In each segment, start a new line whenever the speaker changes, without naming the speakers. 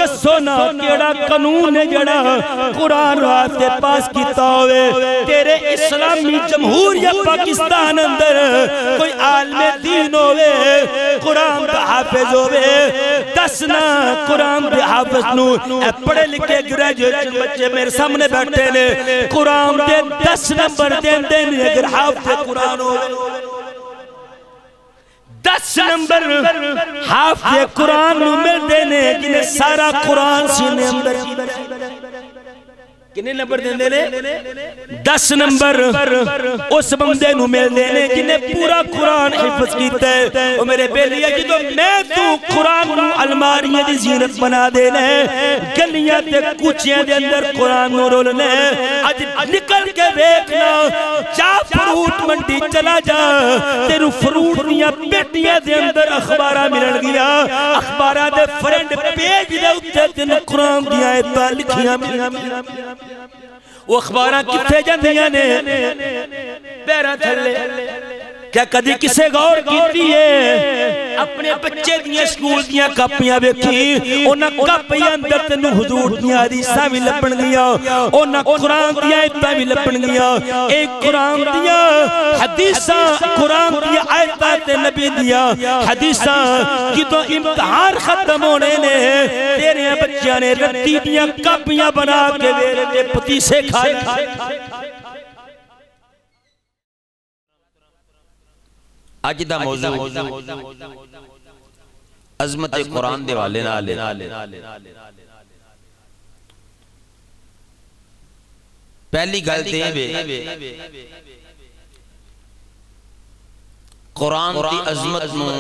दसो ना केड़ा कानून है जड़ा कुरान वास्ते पास किया होवे। तेरे इस्लामी जमहूरियत पाकिस्तान अंदर कोई आलमे दीन होवे, कुरान दा हाफिज होवे, दस ना कुरान दे हाफिज नू पढ़े लिखे ग्रेजुएट बच्चे मेरे सामने बैठे ने, कुरान दे 10 नंबर देंदे ने अगर हाफिज कुरान होवे। 10 नंबर हाफिज कुरान नू मिलदे ने जिन्हें सारा कुरान सीने अंदर। कितने नंबर देंदे ने? 10 नंबर उस बंदे नू मिलदे ने जिन्हें पूरा कुरान हिफ्ज कीता है। ओ मेरे बेलिया जो मैं तू कुरान नू अलमारियां दी जीनत बना देने, गलियां ते कूचियां दे अंदर कुरान नू रोलने। अज निकल के देखना, जा फ्रूट मंडी चला जा, तेरू फ्रूट दियां पेटियां दे अंदर अखबारां मिलन गिया, अखबारां दे फ्रंट पेज दे उत्ते तेन कुरान दियां आयतां लिखियां मिलन। वो अखबारां किथे जांदियां ने? पैरां थल्ले। क्या कदी किसे गौर कीती है? अपने बच्चे दियां स्कूल दियां कापियां वेखी, उन्हां कापियां अंदर तैनूं हुजूर दियां हदीसां भी लभणगियां, उन्हां कुरान दियां आयतां भी लभणगियां। एक कुरान दियां हदीसां, कुरान दियां आयतां ते नबी दियां हदीसां कितों इम्तिहान खत्म होने ने, तेरे बच्चों ने रत्ती दियां कापियां बना के मेरे ते पतीसे खाए। अज दा मौजू अजमत कुरान दे वाले नाल पहली गल ते कुरान दी अजमत नूं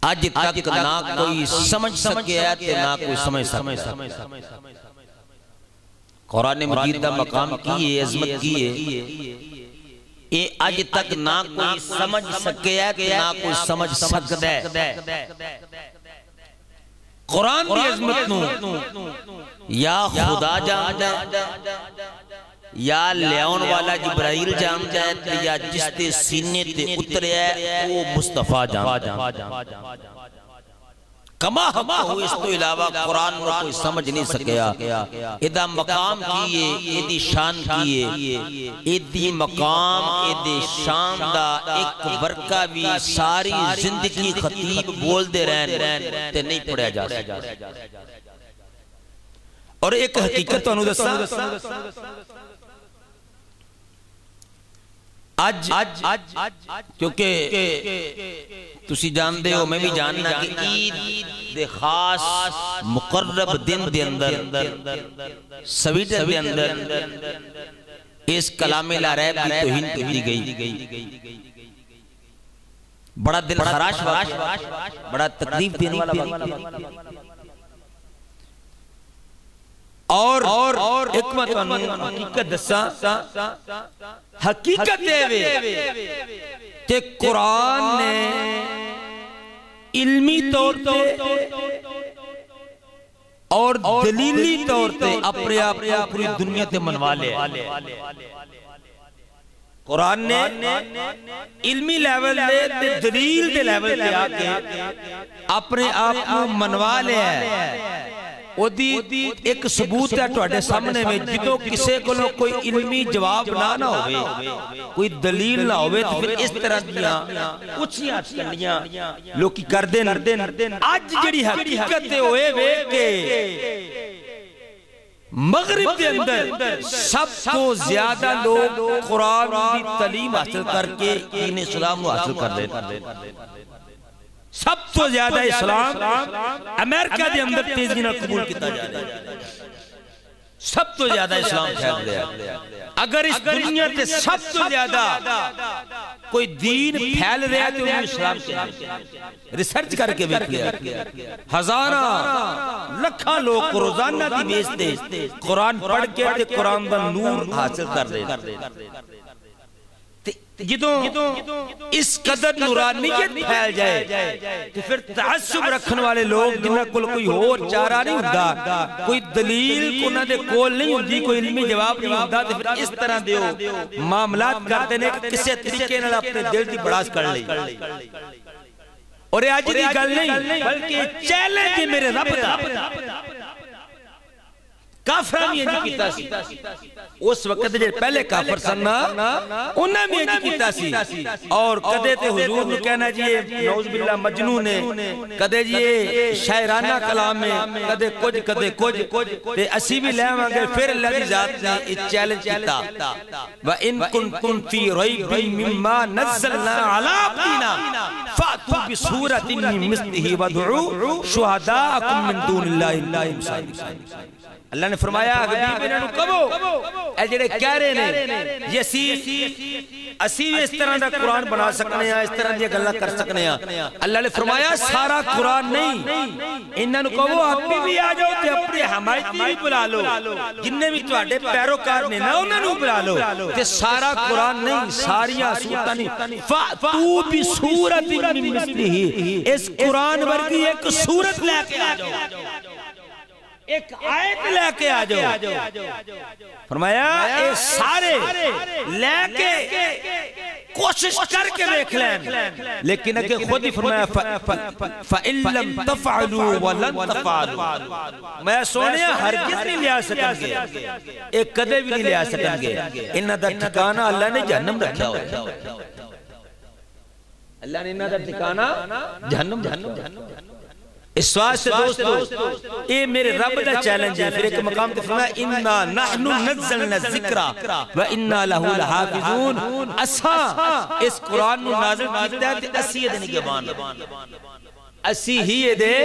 अज तक ना कोई समझ सकिया ते ना कोई समझ सकिया। कुरान मजीद दा मकाम की है, अजमत की है, ये आज तक ना कोई समझ सके ना कोई समझ सकता है। कुरान की अजमत नूं या खुदा जानदा या लियाउन वाला जिब्राइल जानदा है, या जिसते सीने ते उतरिया वो मुस्तफा जानदा। कमा हमा हो इस तो इलावा कुरान में कोई समझ नहीं सकिया। इदा मकाम की है, इदी शान की है, इदी मकाम इदी शान दा एक वर्का भी सारी जिंदगी खतीब बोलते रहन ते नहीं पढ़िया जा सकता। और एक हकीकत तुहानू दस्सां, आज क्योंकि तुसी जानते हो, मैं भी जानना कि ईद दे खास मुकर्रब दिन दे अंदर स्वीडन दे अंदर इस कलामे ला रैब की तौहीन की गई। बड़ा दिल खराश वाला, बड़ा तकलीफ देने वाला। और एक मैं तुहानू हकीकत दस्सां, हकीकत ते कुरान ने इल्मी तौर पे और दलीली तौर पे अपने आप को पूरी दुनिया ते मनवा लिया। कुरान ने इल्मी लेवल ते दलील दे लेवल पे आके अपने आप को मनवा लिया। एक सबूत है तुहाडे सामने में, जो किसी को कोई इल्मी जवाब ना होवे, कोई दलील ना होवे, तो फिर इस तरह दियां उच्चियां चंडियां लोग करदे न। अज जिहड़ी हकीकत होए वे के मगरिब के अंदर सब तो ज्यादा लोग कुरान की तालीम हासिल करके दीन इस्लाम हासिल कर दे। सब तो ज्यादा इस्लाम अमेरिका के अंदर तेजी नाल कबूल किया जा रहा है। सब तो ज्यादा इस्लाम फैल रहा है। अगर इस दुनिया से सब तो ज्यादा कोई दीन फैल रहा है तो इस्लाम से रिसर्च करके देखिए, हजारा लखा लोग रोजाना की बेचते कुरान पढ़ के कुरान का नूर हासिल कर दे। जिदों इस कदर नूरानियत फैल जाए तो फिर तअस्सुब रखने वाले लोग जिन्हां कोल कोई होर चारा नहीं हुंदा, कोई दलील उन्हां दे कोल नहीं हुंदी, कोई इल्मी जवाब नहीं हुंदा, तो फिर इस तरह दे मामलात करते ने किसी तरीके नाल अपने दिल दी बड़ास कर लई। और अज की गल नहीं बल्कि चैलेंज मेरे रब दा काफर भी इंज कीता सी। उस वक्त जे पहले काफर सन उन्हें भी इंज कीता सी। और कदे ते हुजूर नु कहना जी नौज बिल्ला मजनू ने, कदे जी शायराना कलाम में, कदे कुछ ते असी भी लेवांगे। फिर अल्लाह दी जात ने इस चैलेंज कीता व इन कुंतुम फी रैबिन मिम्मा नज़लना अला अब्दीना फातू बिसूरतिन मिन मिस्लिही वदउ शुहदाअकुम मिन दूनिल्लाहि। अल्लाह ने फरमाया हबीब इन्हां नूं कहो ए जेड़े कह रहे ने ये असी भी इस तरह दा कुरान बना सकने हैं, इस तरह दी गल्लां कर सकने हैं। अल्लाह ने फरमाया सारा कुरान नहीं, इन्हां नूं कहो आप भी आ जाओ ते अपने हमायती भी बुला लो, जिन्ने भी तुहाडे पैरोकार ने ना उन्हां नूं बुला लो ते सारा कुरान नहीं, सारियां सूरतां नहीं। फातू बि सूरतिन मिन मिस्लिही, इस कुरान वर्गी एक सूरत लेके आ जाओ, एक आयत लेके आ जाओ। फरमाया ये सारे लेके कोशिश करके देख लें, लेकिन अगे खुद ही फरमाया फइल्लम तफअलू वलन तफअलू, मैं सोने हरगिज नहीं लिया सकेंगे, एक कदे भी नहीं लिया सकेंगे। इन्हां दा ठिकाना अल्लाह ने जहन्नम रखा हुआ है। अल्लाह ने इन्हां दा ठिकाना जहन्नम। इस वास्ते दोस्तों ये मेरे रब का चैलेंज है। फिर एक मकाम पे फरमाया इन्ना नहनु नज़्ज़लना ज़िक्रा व इन्ना लहु लहाफ़िज़ून, असा इस कुरान नु नाज़िल कीता ते असी दे निगहबान, असी ही दे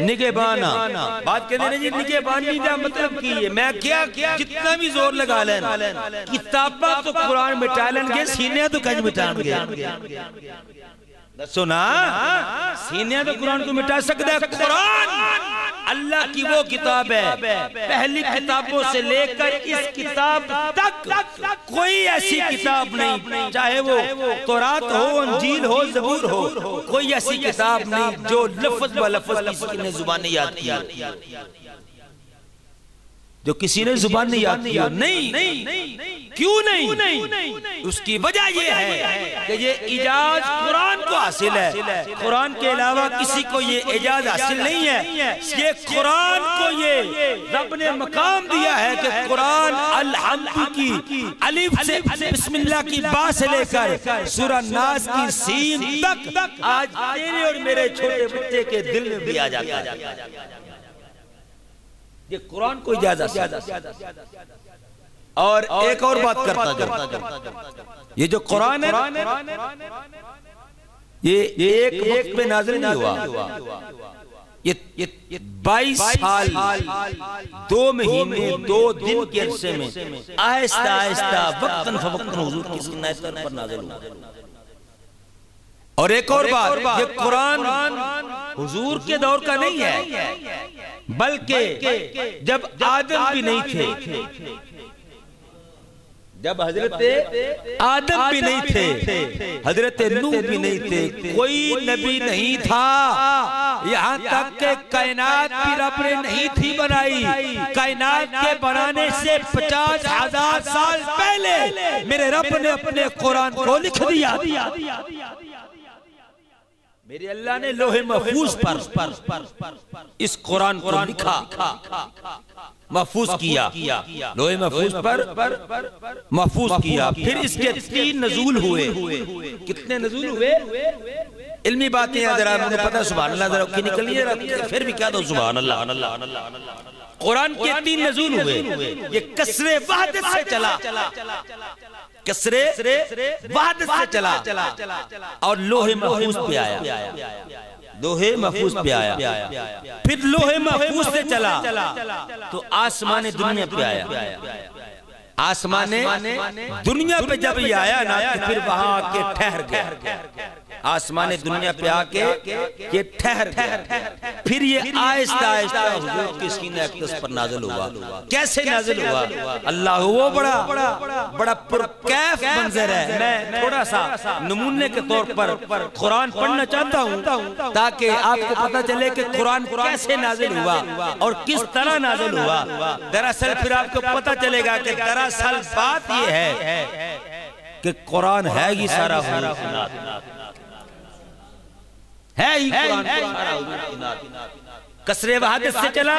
निगहबान। बात कहते ने जी निगहबानी दा मतलब की है? मैं क्या जितना भी जोर लगा लें किताबा तो कुरान मिटा लेंगे, सीने तो कज मिटाएंगे। दसो ना, सीने तो कुरान को मिटा सकता है? कुरान अल्लाह की वो किताब है, पहली किताबों से लेकर इस किताब तक कोई ऐसी किताब नहीं, चाहे वो तौरात हो, अंजील हो, ज़बूर हो, कोई ऐसी किताब नहीं जो लफ्ज़ ब लफ्ज़ किसी ने जुबान नहीं याद किया, जो किसी ने जुबान नहीं याद किया। नहीं, क्यों नहीं? उसकी वजह यह है कि ये इजाज कुरान को हासिल है, कुरान के अलावा किसी को ये इजाज हासिल नहीं है। ये कुरान को ये रब ने मकाम दिया है कि कुरान अल-हम्द की अलिफ से बिस्मिल्लाह की बा से लेकर सूरह नास की सीन तक आज तेरे और मेरे छोटे बच्चे के दिल में भी आ जाता है। ये कुरान को इजाजत। और एक और बात करता, ये जो कुरान है ये एक वक्त पे नाज़िल नहीं हुआ, ये 22 साल 2 महीने 2 दिन के अरसे में आहिस्ता आहिस्ता वक्तन फवक्तन हुजूर की सुन्नत पर नाज़िल हुआ। और एक और बात, ये कुरान हुजूर के दौर का नहीं है, बल्कि जब आदम भी नहीं थे, जब हजरत आदम भी नहीं थे, हजरत नूह भी नहीं थे, कोई नबी नहीं था, यहाँ तक के कायनात भी रब ने नहीं थी बनाई। कायनात के बनाने से 50,000 साल पहले मेरे रब ने अपने कुरान को लिख दिया। मेरे अल्लाह ने लोहे महफूज पर इस कुरान को लिखा, महफूज किया, लोहे महफूज पर महफूज किया। फिर इसके 3 नज़ूल हुए। कितने नज़ूल हुए? इल्मी बातें जरा मुझे पता, सुभान अल्लाह जरा की निकलिए, फिर भी क्या दो सुभान अल्लाह। कुरान के 3 नज़ूल हुए। ये कसरे वहदत से चला, कसरे वहदत से चला और लोहे महफूज पे आया, लोहे महफूज पे आया। फिर लोहे महफूज से चला तो आसमान दुनिया पे आया। आसमान दुनिया पे जब ये आया ना तो फिर वहां आके ठहर गया। आसमान दुनिया पे आके ये ठहर गया। फिर ये आहिस्ता आहिस्ता हुजूर की सीने अक़दस पर नाज़िल हुआ। कैसे नाज़िल हुआ? अल्लाह, वो बड़ा पुरकैफ मंजर है। मैं थोड़ा सा नमूने के तौर पर कुरान पढ़ना चाहता हूँ ताकि आपको पता चले कि कुरान कैसे नाज़िल हुआ और किस तरह नाज़िल हुआ। दरअसल फिर आपको पता चलेगा कि दरअसल बात ये है कि कुरान है ही सारा है ही कुरान कसरे वहादत से चला,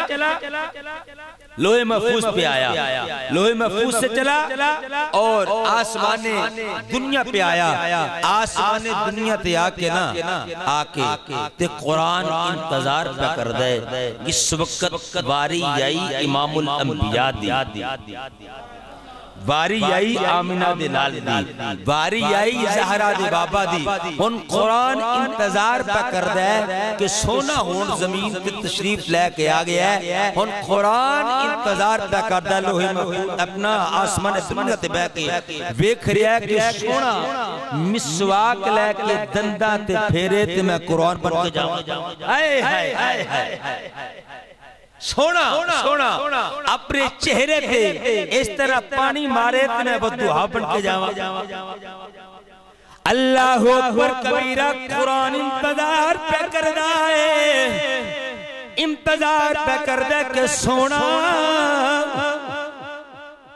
लोहे महफूज पे आया, लोहे महफूज से चला और आसमाने दुनिया पे आया। आसमाने दुनिया ते आके ना आके ते कुरान इंतजार पे कर दे। इस वक्त बारी आई इमामुल अंबिया दी, बारी आई आमिना दे लाल दी, बारी आई ज़हरा दे बाबा दी। हुन कुरान इंतजार पे कर दे कि सोना हुन जमीन पे तशरीफ लेके आ गया है। हुन कुरान इंतजार पे कर दे लोहे महफूज अपना आसमान दुनिया ते बैठ के वेख रहा है कि सोना मिसवाक लेके दंदा ते फेरे ते मैं कुरान बन के जाऊं। हाय हाय हाय हाय सोना सोना अपने चेहरे पे इस तरह पानी मारे तो मैं बददुआ बन के जावा। अल्लाहु अकबर कबीरा कुरान इंतजार पे कर रहा है, इंतजार पे कर दे के सोना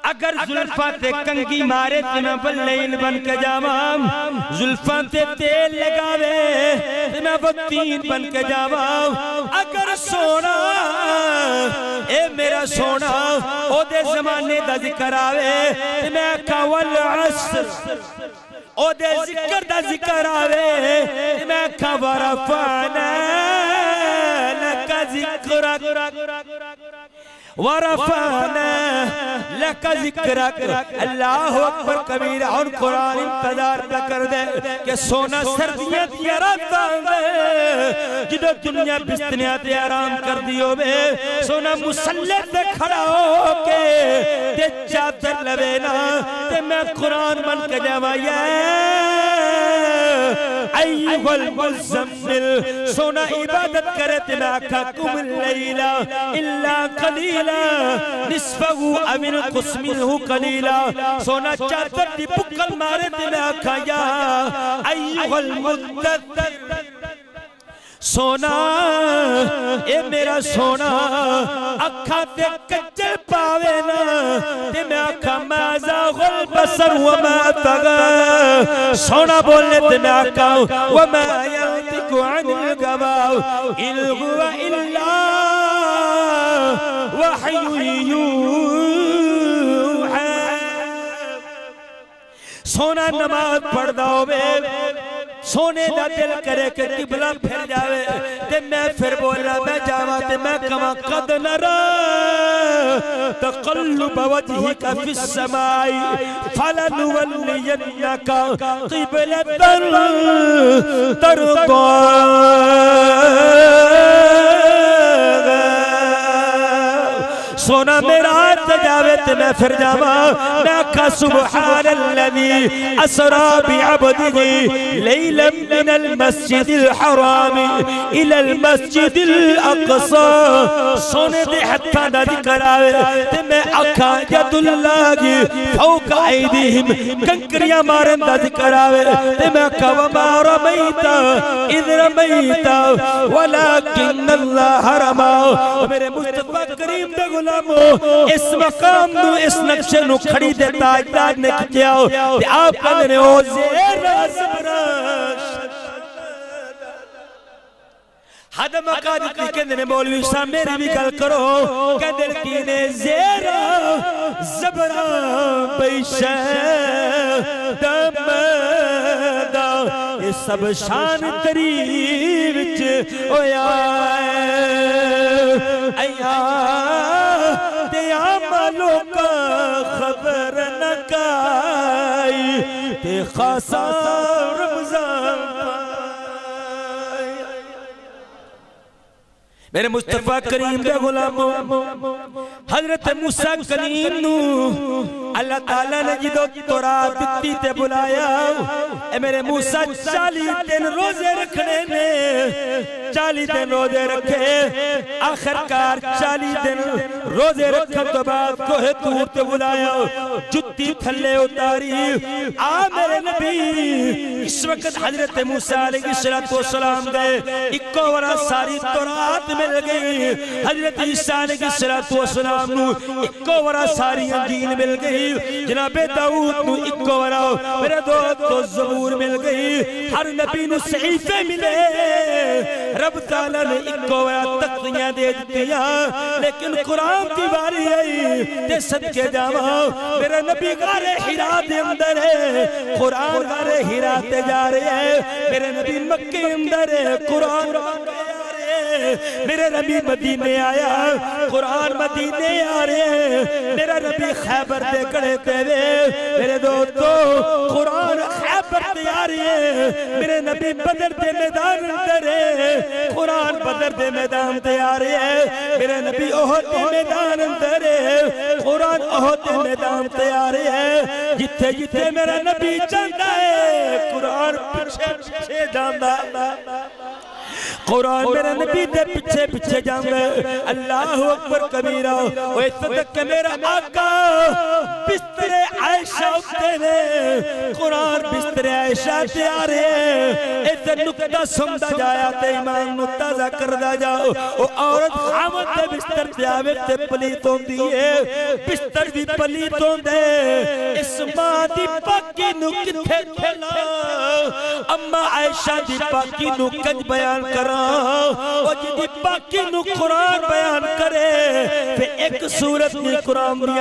अगर जुल्फा ते कंगी मारे तो मैं बल्लेन बन के जावा, जुल्फा ते तेल लगावे तो मैं बत्तीन बन के जावा। अगर सोना ए मेरा सोना ओदे जमाने दा जिक्र आवे तो मैं कवल असर ओदे जिक्र दा जिक्र आवे तो मैं खबर फाना लका जिक्र वरफाना लका जिक्रक। अल्लाहु अकबर कबीरा। और कुरान इंतजार पे कर दे कि सोना सर्दियां दी रातां जिदो दुनिया बिस्तरियां ते आराम कर दियो वे सोना मुसल्ले ते खड़ा होके ते चादर लवे ना ते मैं कुरान बन के जावा। या अय्युहल मुज़म्मिल सोना इबादत करे ते ना आखा कुम लैला इल्ला कलीला निस्फहु अमिन कुस्मिनहु कलीला। सोना चादर दी पुकल मारे ते मैं आखा या अय्युहल मुद्दत्तिर सोना ए मेरा सोना अखा ते कच्चे पावे ना ते मैं आखा माज़ा गुल बसर व मा तगा। सोना बोले ते मैं आखा व मा यंतिकु अनिल गवा इन हुवा इल्ला वहयु यूहा। सोना नमाज पढ़दा होवे सोने का दिल करे कि किबला फिर जावे ते मैं फिर बोला मैं जावा ते मैं कमा कद नरा तक़ल्लुब वजहिका फिस समाई फलनुवल्लियन्नका क़िबलतन तर्दा। सोना मेरा हाथ जावे ते मैं फिर जावा मैं आखा सुब्हानल्लज़ी असरा बिअब्दिही लैलन मिनल मस्जिदिल हराम इलल मस्जिदिल अक़सा। सोने दे हत्थां दा जिक्र आवे ते मैं आखा यदुल्लाहि फौका ऐदीहिम कंकरियां मारन दा जिक्र आवे ते मैं आखा वमा रमैता इज़ रमैता वलाकिन्नल्लाह रमा। मेरे मुस्तफा करीम दे गुलाम इस मकाम नु इस नक्शे नु खड़ी दे ताजदार ने खिंचा ते आप कहंदे ओ ज़ेरा ज़बराश हद मका दी कहंदे ने मौलवी साहब मेरी भी गल करो कहंदे की ने ज़ेरा ज़बरा पैशा दमदा ये सब शान तरी विच होया अया ते आमलों का खबर न काई ते खासा रमज़ान। मेरे मुस्तफा करीम दे गुलामों हजरत मूसा कलीम नू अल्लाह ताला ने जिदो तौरात दित्ती ते बुलाया ए मेरे मूसा 40 दिन रोजे रखने ने 40 दिन रोजे रखे आखिरकार 40 दिन रोजे रखने तो बाद कोहे तूर ते बुलाया, जुत्ती थल्ले उतारी। आ मेरे नबी इस वक्त हजरत मूसा अलैहिस्सलाम गए, इक्को वरा सारी तौरात मिल गई। हजरत ईसा अलैहिस्सलाम नू इक्को वरा सारी इंजील मिल गई। जनाबे दाऊद नू इक्को वरा मेरे दोस्त तो ज़बूर मिल गई। हर नबी नू सहीफे मिले, रब ताला ने इक्को वरा तख्तियां दे दिया। लेकिन कुरान की बारी आई ते सदके जावा मेरे नबी गारे हिरा दे अंदर है, कुरान गारे हिरा ते जा रहे हैं। मेरे नबी मक्के अंदर है, कुरान मेरे नबी मदीने आया, कुरान मदीने आ रहे। मेरा नबी खैबर दे कड़े तेरे मेरे दोस्तों कुरान खैबर ते आ रहे। मेरे नबी बदर दे मैदान अंदर है, कुरान बदर दे मैदान ते आ रहे। मेरे नबी ओहद दे मैदान अंदर है, कुरान ओहद दे मैदान ते आ रहे। जिथे जिथे मेरा नबी जाता है कुरान पीछे पीछे जाता, कुरान मेरे नबी दे पीछे पीछे जांगे। अल्लाह अकबर कबीरा। ओए सदक मेरा आका बिस्तरे आयशा उते ने, कुरान बिस्तरे आयशा ते आ रहे। इस नुक्ता सुनदा जाया ते ईमान नु ताजा करदा जाओ। ओ औरत खामत दे बिस्तर ते आवे ते पलीत होंदी है, बिस्तर भी पलीत होंदे। इस मां दी पाकी नु किथे खोला, अम्मा आयशा दी पाकी नु कंज बयान करा। जिदी पाकी नु कुरान बयान करे फिर एक सूरत दी कुरान दी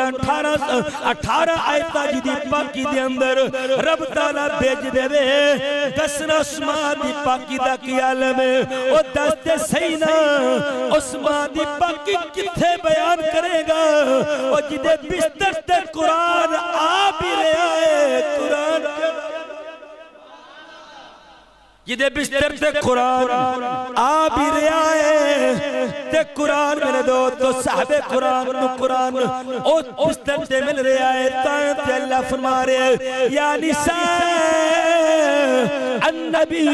18 आयता जिदी पाकी दे अंदर रब ताला भेज देवे। दसना उस्मान दी पाकी दा की आलम है, ओ दसते सही ना उस्मान दी पाकी किथे बयान करेगा। ओ जिदे बिस्तर ते कुरान आ भी रहा है, कुरान जिदे बिस्तर ते कुरान आ भी रहा है ते कुरान मेरे दोस्तों साहबे कुरान नु कुरान ओ बिस्तर ते मिल रहा है। तां अल्लाह फरमा रहे या निसा अन्नबी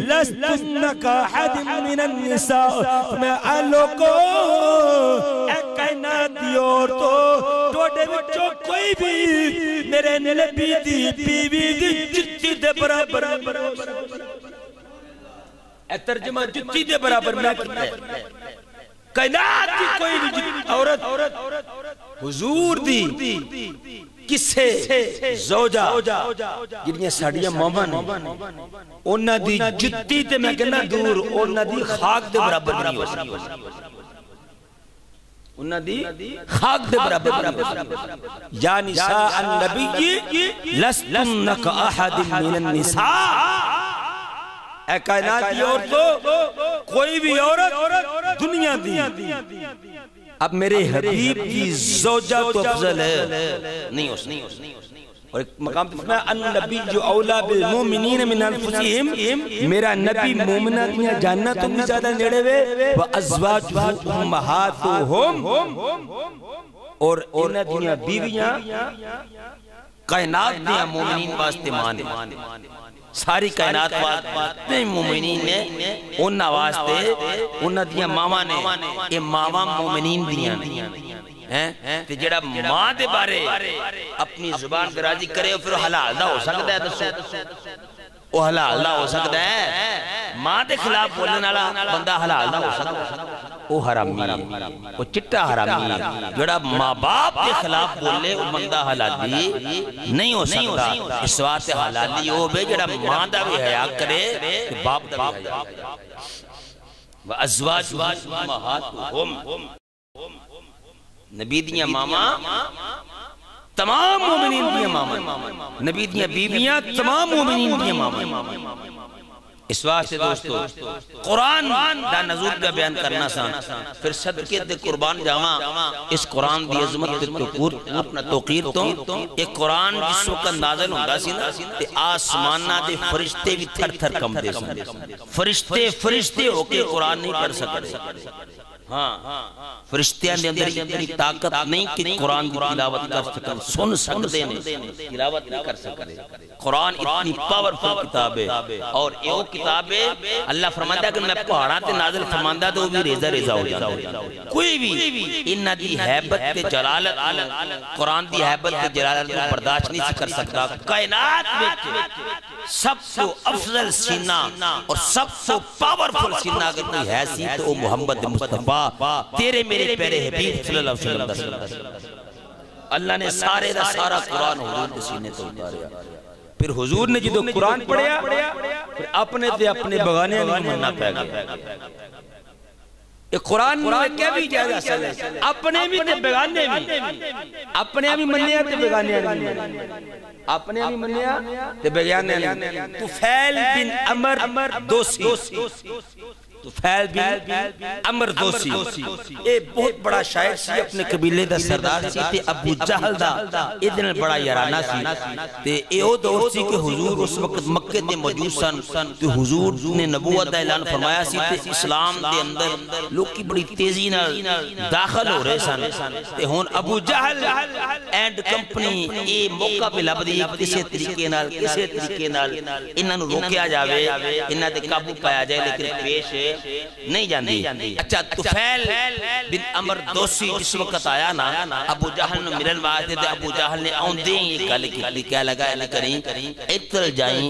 लस्तुन का अहद मिन अन्निसा। मैं आलो को एक कायनात दी औरतों तोड़े विचों कोई भी मेरे नबी दी बीवी दी जुत्ती दे बराबर। तर्जमा जुत्ती दे बराबर मैं किया है। कायनात की कोई भी औरत हुजूर दी किसे ज़ौजा जिन्हें साड़ियां मामा ने उन्ना दी जुत्ती ते मैं कहना दूर उन्ना दी खाक दे बराबर नहीं हो सकती। उन्ना दी खाक दे बराबर या निसा अन्नबी लस्तुन का अहद मिन अन्निसा। कायनात की औरतों कोई भी औरत दुनिया दी अब मेरे हबीब की ज़ौजा तो अफजल है नहीं हो सकती। और एक मकाम पे फरमाया अन्नबी जो औला बिल मोमिनीन मिन अनफुसिहिम, मेरा नबी मोमिना दियां जान्ना तो भी ज्यादा नेड़े वे। व अज़वाजुहु उम्महातुहुम, और इन्हां दियां बीवियां कायनात दियां मोमिनीन वास्ते मां ने। सारी कायनात वास्ते मोमिनीन ने उन्हां वास्ते उन्हां दियां मावां ने। ये मावां मोमिनीन दियां हैं ते जेड़ा मां दे बारे अपनी जुबान दराजी करे फिर हलाल दा हो सकदा है। दसो ओ हलाल दा हो सकदा है? मां दे खिलाफ बोलने वाला बंदा हलाल दा हो सकदा है? ओ हरामी है, ओ चिट्टा हरामी है। जेड़ा मां बाप के खिलाफ बोले वो बंदा हलाली नहीं हो सकता। इस वास्ते हलाली हो बे जेड़ा मां दा भी हया करे बाप दा भी हया करे। व अज़वाजुहु उम्महातुहुम, नबी दियां मामा तमाम मोमिनीन दियां मामा, नबी दियां बीवियां तमाम मोमिनीन दियां मामा। इस वास्ते दोस्तों कुरान दा नज़ूल का बयान करना सान फिर सदके दे कुर्बान जावा इस कुरान दी अजमत ते तौकीर तो। एक कुरान जिस वक्त नाज़िल हुंदा सी ना ते आसमानां दे फरिश्ते भी थर थर कंबदे सन। फरिश्ते फरिश्ते होके कुरान नहीं पढ़ सकते। हाँ, फरिश्तियां दे अंदर इतनी ताकत नहीं कि कुरान की तिलावत कर सकन, सुन सकते हैं, तिलावत नहीं कर सकते।
कुरान इतनी पावरफुल किताब है और यो किताब है अल्लाह फरमाता है कि मैं पहाड़ा ते नाज़िल फरमांदा तो भी रेजा रेजा हो जाता। कोई भी इन्हां दी हैबत ते जलालत कुरान दी हैबत ते जलालत को बर्दाश्त नहीं कर सकता। कायनात में सबसे अफजल सीना और सबसे पावरफुल सीना अगर कोई है सी तो वो मोहम्मद मुस्तफा तेरे मेरे प्यारे हबीब सल्लल्लाहु अलैहि वसल्लम। अल्लाह ने सारे दा सारा कुरान हुजूर के सीने ते उतारिया। फिर हुजूर ने जो कुरान पढ़िया फिर अपने ते अपने बगाने नहीं मनना पै गया। ये कुरान में क्या भी जायज असल है, अपने भी ते बेगाने भी, अपने भी मन्निया ते बेगाने भी, अपने भी मन्निया ते बेगाने भी। तुफैल बिन अमर दोसी, तुफैल बिन अमर दोसी ये बहुत बड़ा शायर सी, अपने कबीले दा सरदार सी ते अबू जहल दा इदे नाल बड़ा याराना सी ते एहो दौर सी कि हुजूर उस वक्त मक्के दे मौजूद सन ते हुजूर ने नबूवत दा ऐलान फरमाया सी ते इस्लाम दे अंदर लोकी बड़ी तेजी नाल दाखिल हो रहे सन ते हुन अबू जहल एंड कंपनी ये मौका पे लभदी किसी तरीके नाल इन्हां नूं रोकिया जावे, इन्हां ते काबू पाया जाए, लेकिन पेश नहीं जाती। अच्छा तुफैल बिन अमर दोसी जिस वक्त आया ना अबू जहल ने मिलन वास्ते ते अबू जहल ने आउंदे ही गल की क्या लगा करी इतल जाई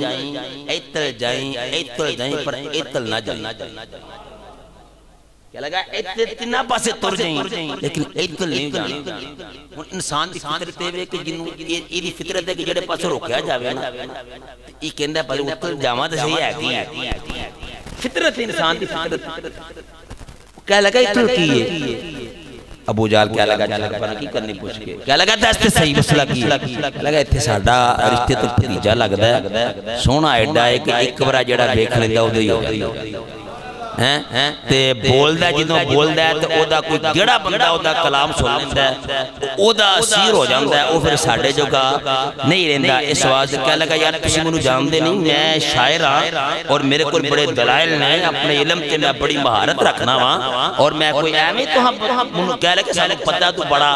पर इतल ना जाई, क्या लगा इतने तिना पासे तुर जाई लेकिन इतल नहीं जाना। हुन इंसान दी फितरत है कि जिन्नू एदी फितरत है कि जेड़े पासे रोकिया जावे ना ई कहंदा पर उतल जावां ते सही है की फितरत इंसान की फितरत। क्या लगा इतल की है अबू जहल क्या लगा पता की करनी पूछ के क्या लगा दस ते सही मसला की लगा इत्थे साडा रिश्ते तो भतीजा लगदा है सोहना एडा है कि एक बार जेड़ा देख लेंदा ओदे ही हो जांदा हैं ते बोलदा जिदों बोलदा है ते ओदा कोई जेड़ा बंदा ओदा कलाम सुन लैंदा है ओदा असीर हो जांदा है, ओ फिर साडे जोगा नहीं रहिंदा। इस वास्ते क्या लगा यार तुसीं मैनूं जानदे नहीं, मैं शायर हां और मेरे कोल बड़े दलाइल ने, अपने इल्म ते मैं बड़ी महारत रखना वा और मैं कोई एवें तो हम मैनूं क्या लगा सानूं पता तू बड़ा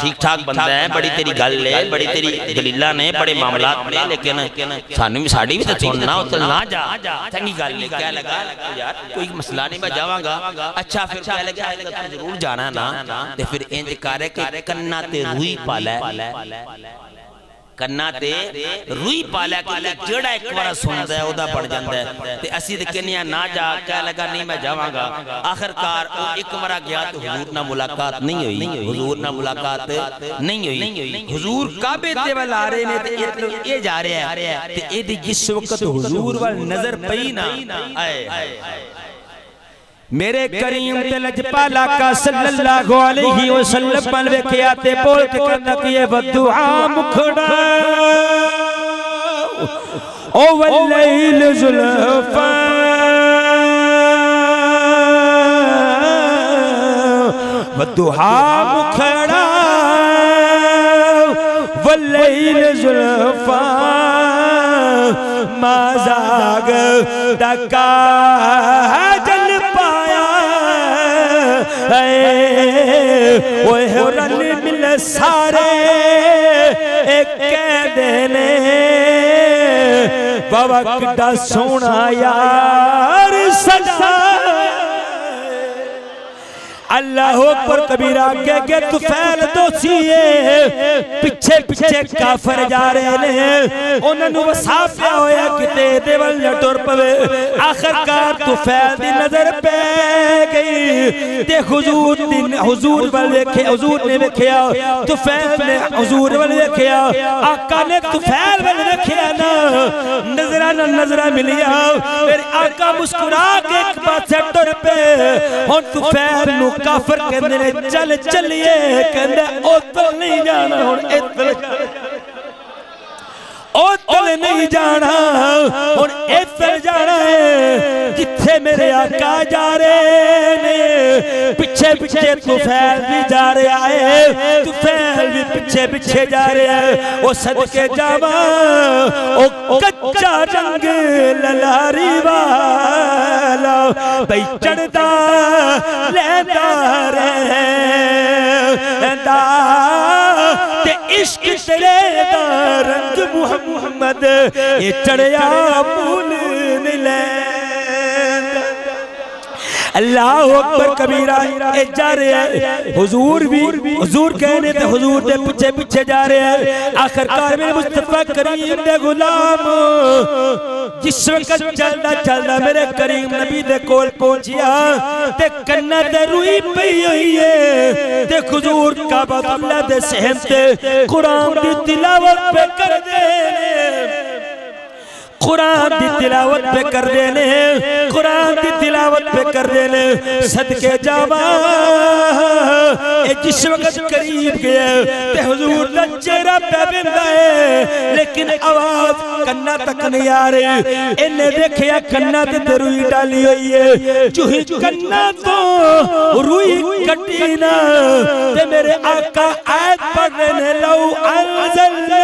ठीक ठाक बंदा है, बड़ी तेरी गल है, बड़ी तेरी दलीलां ने, बड़े मामलात ने, लेकिन सानूं भी साडी भी तो सुनना उतल ना जा चंगी गल है। क्या लगा यार कोई मसला नहीं मैं जावांगा। अच्छा फिर क्या लगा जरूर जाना ना ते फिर इंज कर के कन्ना ते रूई पाला, कन्ना ते रूई पाला कि जेड़ा एक बार सुनदा है ओदा बन जांदा है ते असीं ते कहने ना जा। क्या लगा नहीं मैं जावांगा। आखिरकार वो एक बार गया तो हुजूर नाल मुलाकात नहीं हुई, हुजूर नाल मुलाकात नहीं हुई। हुजूर काबे ते वल आ रहे ने ते ये जा रहा है ते एदी जिस वक्त हुजूर वल नजर पई ना आए मेरे करीम ते लजपाला का सल्लल्लाहु अलैहि वसल्लम पल वेखिया ते बोल के करना कि ये बदुआ मुखड़ा ओ वल्लैल जुल्फा बदुआ मुखड़ा वल्लैल जुल्फा माजाग दका रल मिल सारे एक देने बाबा कितना सोना यार सदा अल्लाह अकबर कबीरा के तुफैल दोसी पिछे पिछे काफर जा रहे ने उन्होंने वसा पिया होया किते दे वल टुर पवे। आखिरकार तुफैल दी नजर पै गई ते हुजूर वल वेखे, हुजूर ने वेखिया तुफैल ने हुजूर वल वेखिया, आका ने तुफैल वल वेखिया ना नजरा मिलिया। मेरे आका मुस्कुरा के एक पासे टुर पे। हुन तुफैल नु काफर कहंदे ने चल चलिए, कहंदा ओतल नहीं जाना, हुन इतल ओतल नहीं जाना, हुन इतल जाना है जिथे मेरे आका जा रहे ने। पिछे पिछे तुफैल भी जा रहा है, तुफैल भी पिछे पिछे जा रहा है। वो सदके जावा ओ कच्चा रंग ललारी वाला भाई चढ़दा लेंदा रहंदा ते
इश्क तेरे दा रंग मुहम्मद ये चढ़िया मूल मिले अल्लाह अकबर कबीरा ए जा रहे हैं हुजूर भी हुजूर कहने ते हुजूर दे पीछे पीछे जा रहे हैं आखिरकार मेरे मुस्तफा करीम दे गुलाम जिस वक्त चलदा चलदा मेरे करीम नबी दे कोल पहुंचिया ते कन्ना ते रुई पई होई है ते हुजूर काबतुल्लाह दे सहन ते कुरान दी तिलावत पे कर दे कुरान की तिलावत पे कर देने कुरान की तिलावत पे कर देने सदके जावा जिस वक्त करीब गया ते हुजूर दा चेहरा पे बिंदा है लेकिन आवाज कन्ना तक नहीं आ रही इन्हें देखिया कन्ना ते रुई डाली हुई है चूही कन्ना तो रुई कटी ना ते मेरे आका आयत पढ़ रहे ने लौ अंज़लना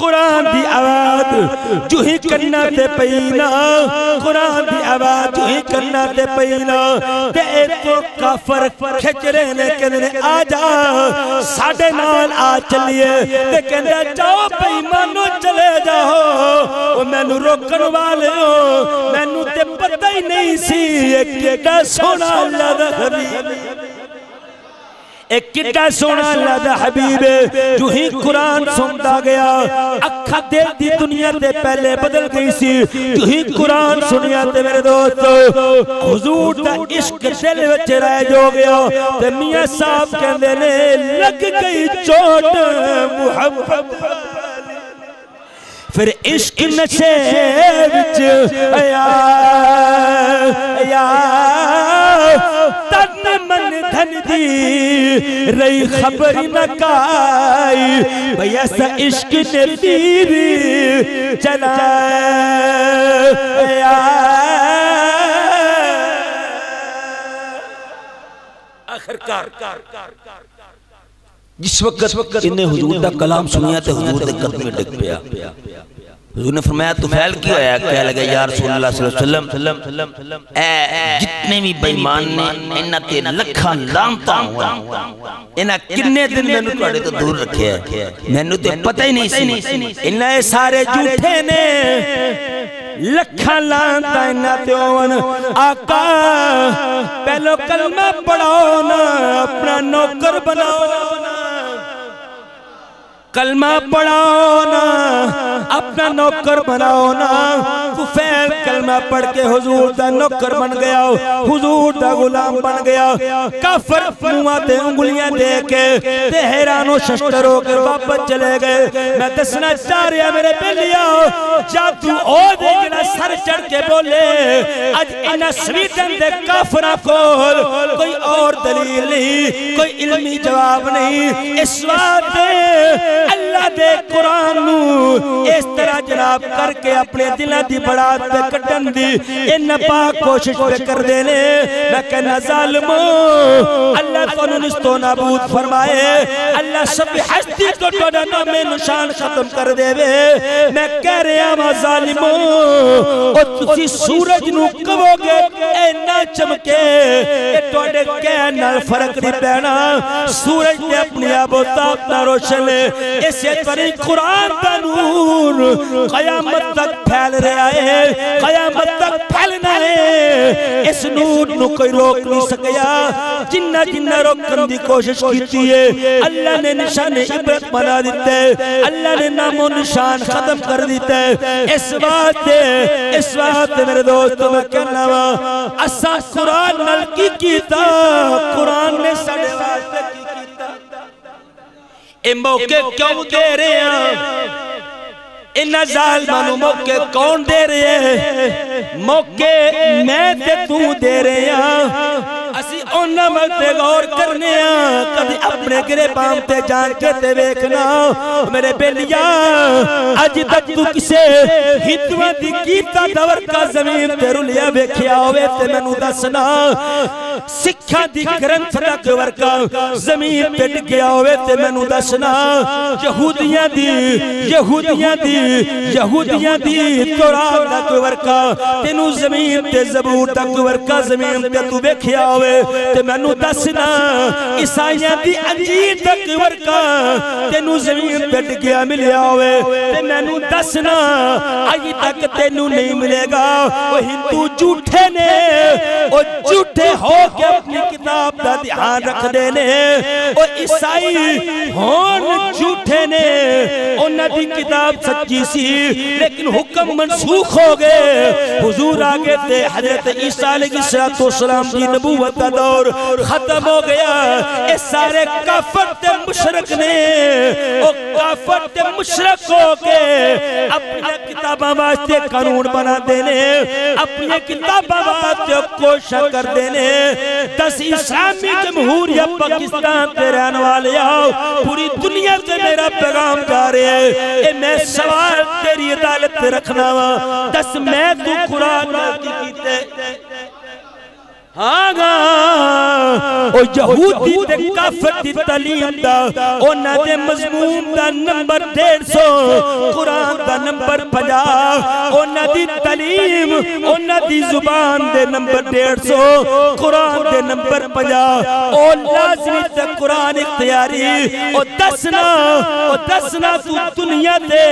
कुरान दी आवाज जो ही करना ते पैना कुरान दी आवाज जो ही करना ते पैना ते तो काफर खिच रहे ने कहंदे ने आ जा साडे नाल आ चलिए ते कहंदे जाओ बेईमानो चले जाओ ओ मैनू रोकन वाले हो मैनू ते पता ही नहीं सी ये केड़ा सोना अल्लाह दा हबीब एक कितना सोना अल्लाह दा हबीब जो ही कुरान सुनता गया अखा दिल दी दुनिया दे पहले बदल गई सी जो ही कुरान सुनिया ते मेरे दोस्त हुजूर दा इश्क दिल विच रह जो गया ते मियां साहब कहंदे ने लग गई चोट मुहब्बत फिर इश्क नशे विच आया तन मन धन दी रही खबर न काई भई ऐसा इश्क ने तीर चला आखिरकार जिस वक्त इन्हें हुजूर दा कलाम सुनिया ते हुजूर दे कदम में डिग पिया हुजूर ने फरमाया तुफैल क्यों आया कह लगा या रसूलुल्लाह सल्लल्लाहु अलैहि वसल्लम जितने भी बेईमान ने इन्हां ते लखां लानतां हुआ इन्हां किन्ने दिन मैनू तुहाडे तो दूर रखे मैनू ते पता ही नहीं सी इन्हां सारे झूठे ने लखां लानतां इन्हां ते होवन आका पहलो कलमा पढ़ाओ ना अपना नौकर बनाओ कलमा पढ़ाओ ना अपना नौकर बनाओ ना तुफैल कलमा पढ़ के हुजूर दा नौकर बन गया हुजूर दा गुलाम बन गया काफिर मुंह ते उंगलियां दे के ते हैरानो शस्त्र होकर वापस चले गए मैं दसना चाह रहा मेरे बेलिया जादू ओ दे जेड़ा सर चढ़ के बोले आज इना स्वीडन दे काफिरां कोल कोई और दलील नहीं कोई इल्मी जवाब नहीं इस वास्ते अल्लाह दे कुरान नू इस तरह जनाब करके अपने दिलों की बड़ात पे कटन दी इन पाक कोशिश पे कर देने मैं कहना जालिमो अल्लाह तुहानू निस्तो नाबूद फरमाए अल्लाह सब हस्ती तो तोड़ा नाम निशान खत्म कर देवे मैं कह रहा हां जालिमो ओ तुसी सूरज नू कहोगे इन्ना चमके ए तोड़े कहण नाल फर्क नहीं पैना सूरज ते अपनी आबोताब ना रोशन इसे तरह कुरान का नूर कयामत तक फैल रहा है कयामत तक फैलना है इस नूर नू कोई रोक नहीं सकया। जिन्ना जिन्ना रोकने की कोशिश की है अल्लाह ने निशाने इबरत बना दिते, अल्लाह ने नामो निशान खत्म कर दिते। इस वास्ते मेरे दोस्तों मैं कहना वा असा कुरान नाल की कीता, कुरान ने साडे वास्ते की कीता। ए मौके क्यों दे रहे हैं इन्ना जालिमां नूं, मौके कौन दे रहे हैं? मौके मैं ते तू दे रहे हैं। असी उन्हां वल ते गौर करने आ, कभी अपने गिरे पाम ते जान के ते वेखना मेरे बेलिया अज तक तू किसे हिंदुआं दी कीता दवर का जमीन ते रुलिया वेखिया होवे ते मैनू दसना। सिक्खां दी ग्रंथ दा कवर का जमीन ते डिग्या होवे ते मैनू दसना। यहूदियां दी तौरात दा कवर का तेनू जमीन ते ज़बूर दा कवर का जमीन ते तू वेखिया होवे ते मैनू दसना। ईसाइयां दी अंजीर दा कवर का तेनू जमीन ते डिग्या मिलिया होवे ते मैनू दसना। अज तक तेनू नहीं मिलेगा। ओ हिंदू झूठे ने, ओ झूठे हो के अपनी किताब दा ध्यान रखदे ने। ओ ईसाई होन झूठे ने, उन्हां दी किताब सच्ची सी लेकिन हुक्म मनसूख हो गए। हुजूर आगे थे हजरत ईसा अलैहिस्सलाम की नबूवत का दौर खत्म हो गया। ये सारे काफर ते मुशरिक ने, ओ काफर ते मुशरिक हो के अपनी किताबां वास्ते कानून बनाते ने, अपनी किताबां वास्ते कोशिश करते ने। 10 इस्लामी जमहूरियत पाकिस्तान ते रहने वाले आओ, पूरी दुनिया से मेरा पैगाम जा रहा है। ए मैं सवाल तेरी अदालत पे रखना वा, दस मैं तू कुरान की कीते हाँ गा ओ यहूदी ते काफर दी तालीम दा ओना दे मजमून दा नंबर 150, कुरान दा नंबर 50। ओना दी तालीम ओना दी जुबान दे नंबर 150, कुरान दे नंबर 50। ओ लाज़मी ते कुरान इख्तियारी। ओ दसना तू दुनिया दे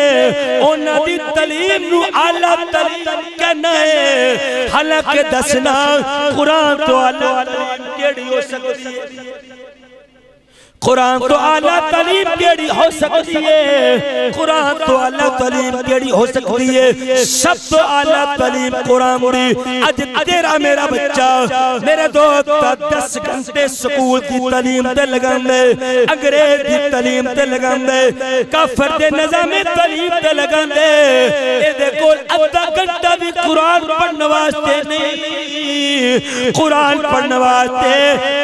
ओना दी तालीम नू आला तालीम कहना है। हालांकि दसना कुरान तो आला तालीम केड़ी हो सकती है? कुरान तो आला तालीम केड़ी हो सकती है? कुरान तो आला तालीम केड़ी हो सकती है? सब तो आला तालीम कुरान दी। आज तेरा मेरा बच्चा मेरे दोस्त 10 घंटे स्कूल की तालीम ते लगांदे, अंग्रेज की तालीम ते लगांदे, काफर दे निजामे तालीम ते लगांदे। एदे कोल आधा घंटा भी कुरान पढ़ने वास्ते नहीं। कुरान पढ़ने वास्ते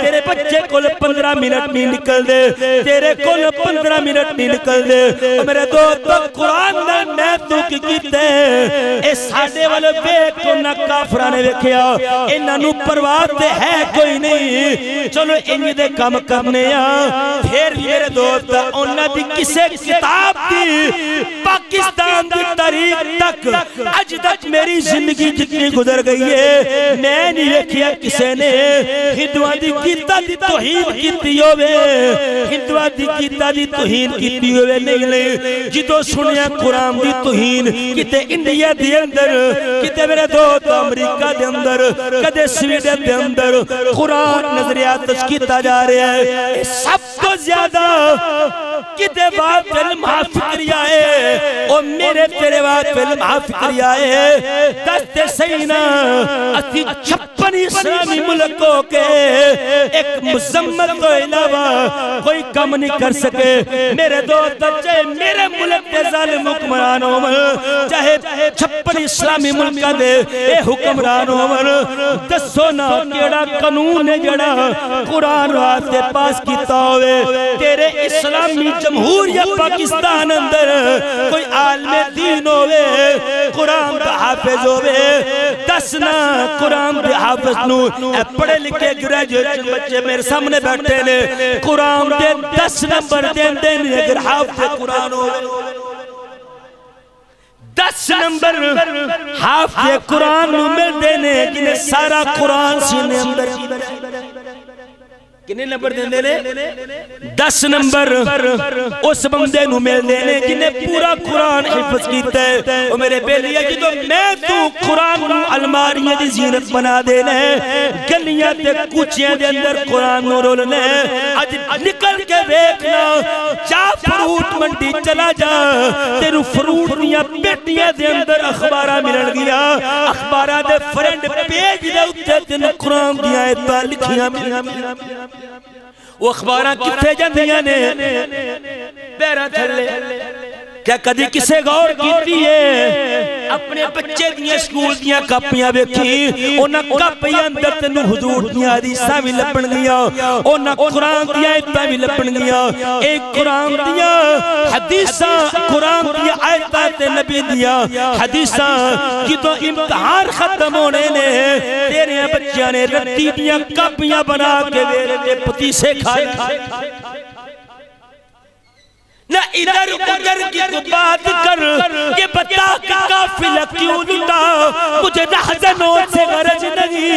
तेरे बच्चे कोल 15 मिनट नहीं निकल दे, तेरे कोल 15 मिनट नहीं निकल दे। मेरे दोस्त कुरान दा मैं तू की कीते ए साडे वाले वेख को ना काफरां ने वेखिया, इन्हां नू परवाह ते है कोई नहीं। चलो इंज दे काम करने आ। फिर मेरे दोस्त उन्हां दी किसे किताब दी पाकिस्तान दी तारीख तक अज तक मेरी जिंदगी जितनी गुजर गई है मैं नहीं वेखिया किसे ने हिंदुआं दी कीता दी तौहीन कीती होवे, हिंदुआं दी कीता दी तौहीन कीती होवे नहीं। जिदों सुनिया कुरान दी तौहीन किते इंडिया दे अंदर, किते मेरे दोस्त अमेरिका दे अंदर, कदे स्वीडन दे अंदर कुरान नजरियात कीता जा रहा है। सब तो ज्यादा किते बात फिल्म हाफिक्रिया है, ओ मेरे तेरे बात फिल्म हाफिक्रिया है। दस्ते सही ना असी 56 इस्लामी मुल्कों के एक मुजम्मल तो इलावा कोई कम नहीं कर सके। मेरे दोस्त चाहे मेरे मुल्क के जालिम हुक्मरान होवन, चाहे 56 इस्लामी मुल्क दे ए हुक्मरान होवन, दसो ना केड़ा कानून है जड़ा कुरान वास्ते पास कीता होवे। तेरे इस्लामी जमहूरियत पाकिस्तान अंदर कोई आलिम दीन होवे, कुरान दा हाफिज होवे, दसना कुरान दे हाफिज नू पढ़े लिखे ग्रेजुएट बच्चे मेरे सामने बैठे ने, कुरान दे 10 नंबर देंदे ने अगर हाफिज कुरान होवे। 10 नंबर हाफिज कुरान नू मिलदे ने जिन्हें सारा कुरान सीने अंदर। किन्ने नंबर देंदे ने 10 नंबर उस बंदे नूं मिलदे ने जिन्हें पूरा कुरान हिफ्ज कीता है। ओ मेरे बेलिया जदों मैं तू कुरान नूं अलमारियां दी जीनत बना देने गलियां ते कूचियां दे अंदर कुरान नूं रोलने अज निकल के देखना जा फ्रूट मंडी चला जा तेरू फ्रूट दियां पेटियां दे अंदर अखबारां मिलन गिया अखबारां दे फ्रंट पेज दे उत्ते तेन कुरान दी आयतां लिखियां वो अखबारां किथे जांदियां ने पैरां थल्ले क्या कदी किसे गौर कीती है अपने बच्चे दियां स्कूल दियां कापियां वेखी उन्हां कापियां अंदर तैनूं हुजूर दियां हदीसां भी लभण गियां उन्हां कुरान दियां आयतां भी लभण गियां एक कुरान दियां हदीसां कुरान दियां आयतां ते नबी दियां हदीसां जदों इम्तिहान खत्म होने ने तेरे बच्चों ने रत्ती दियां कापियां बना के मेरे ते पतीसे खाए ना इधर उधर की तो बात कर ये बता कि काफिला क्यों लुटा मुझे रहज़नों से गरज नहीं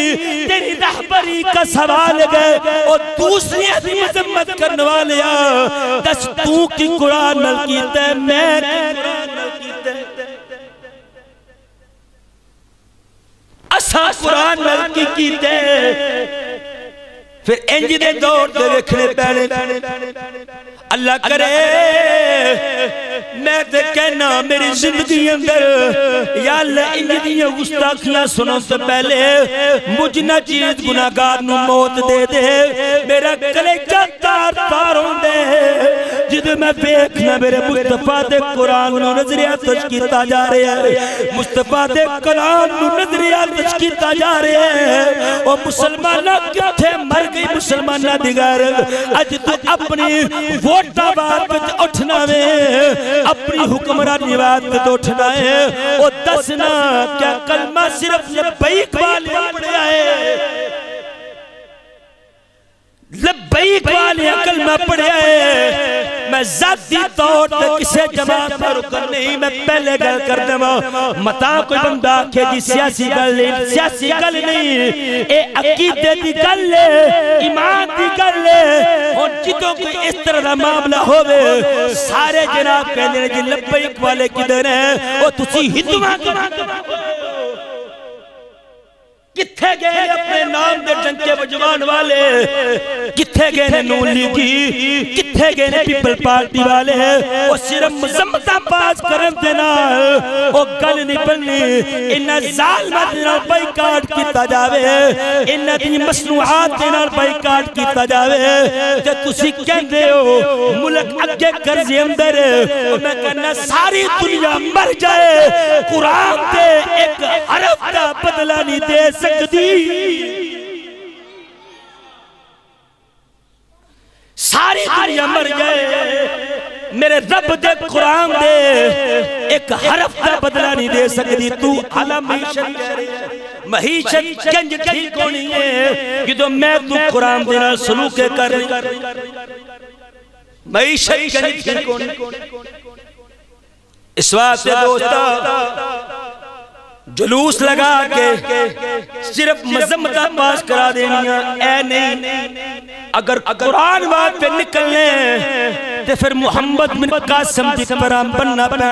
तेरी रहबरी का सवाल है और दूसरे की मजम्मत करने वाले दस तू की कुरान नल कीते मैं कुरान नल कीते असा कुरान नल की कीते फिर इंज दे दौर दे वेखने पैने अल्लाह करे मैं ते कहना मेरी जिंदगी अंदर या अल्लाह इंज दियां गुस्ताखियां सुनन से पहले मुझ ना चीज गुनाहगार नूं मौत दे दे मेरा कलेजा तार तार होंदे जिद मैं देखना मेरे मुस्तफा दे कुरान नूं नजरिया तश कीता जा रहा है मुस्तफा दे कलाम नूं नजरिया तश कीता जा रहा है ओ मुसलमाना किथे मर गई मुसलमाना दी गैरत अज तू अपनी वोटा बात उठना वे अपनी हुक्मरानी बात उठना है ओ दसना क्या कलमा सिर्फ लब्बैक वाले पढ़या है लब्बैक वाले कलमा पढ़या है मैं जाती तौर पे किसे जमात का रुकन नहीं मैं पहले गल कर देवा मता कोई बंदा आखे जी सियासी गल नहीं ए अकीदे दी गल है ईमान दी गल है और जिदों कोई इस तरह दा मामला होवे सारे जनाब कहंदे ने जी लब्बैक वाले किधर है ओ तुसी हिंदुआं किथे गए अपने नाम दे डंके बजवान वाले किथे गए ने नून लीगी किथे गए ने पीपल पार्टी वाले ओ सिर्फ मजम्मतां पास करन दे नाल ओ गल नहीं बननी इन्हां जालिमां दे नाल बाइकाट कीता जावे इन्हां दी मसनूआत दे नाल बाइकाट कीता जावे ते तुसी कहंदे हो मुल्क अगे कर्जे अंदर ओ मैं कहना सारी दुनिया मर जाए कुरान दे एक हरफ दा बदला नहीं दे सारी दुनिया मर जाए मेरे रब दे कुरान दे एक हरफ का बदला नहीं दे सकती तू आला महीशत गंज ठीक होनी है जदों मैं तू कुरान दे नाल सलूक कर महीशत गंज ठीक होनी इस वास्ते दोस्तों जुलूस लगा के सिर्फ मजम्मत पास करा देनिया ऐ नहीं अगर कुरान बात पे निकलने तो फिर मोहम्मद बिन कासिम की तरह बनना पैना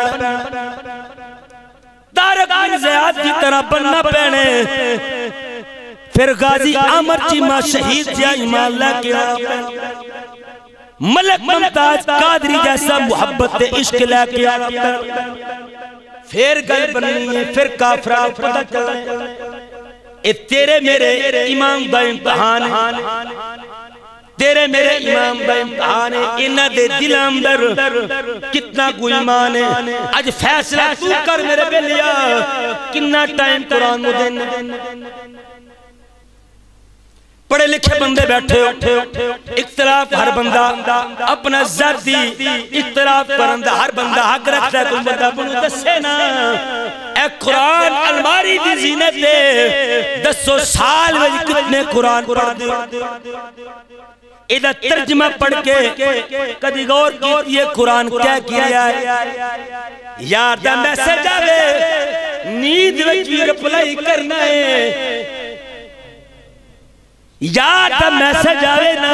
तारक बिन ज़ियाद की तरह बनना पैने फिर गाजी अमर चीमा शहीद जिया ईमान लेके आना मलक मुमताज कादरी जैसा मोहब्बत ते इश्क लेके आना फिर गल बननी है फिर काफरा पता चलना ए तेरे मेरे इमाम दा इम्तिहान तेरे मेरे इमाम दा इम्तिहान है इन्हां दे दिल अंदर कितना कोई ईमान है आज फैसला तू कर मेरे बेलिया कितना टाइम कुरान नूं देना पढ़े लिखे बंदे बैठे हो इख्तिलाफ हर बंदा अपना जाती इख्तिलाफ करन दा हर बंदा हक रखता है कोई बंदा बनू दसे ना ए कुरान अलमारी दी जीनत है दसो साल में कितने कुरान पढ़दे इदा तर्जुमा पढ़ के कदी गौर कीती है कुरान क्या किया है यार दा मैसेज आवे नींद विच भी रिप्लाई करना है याद मैसेज आवे ना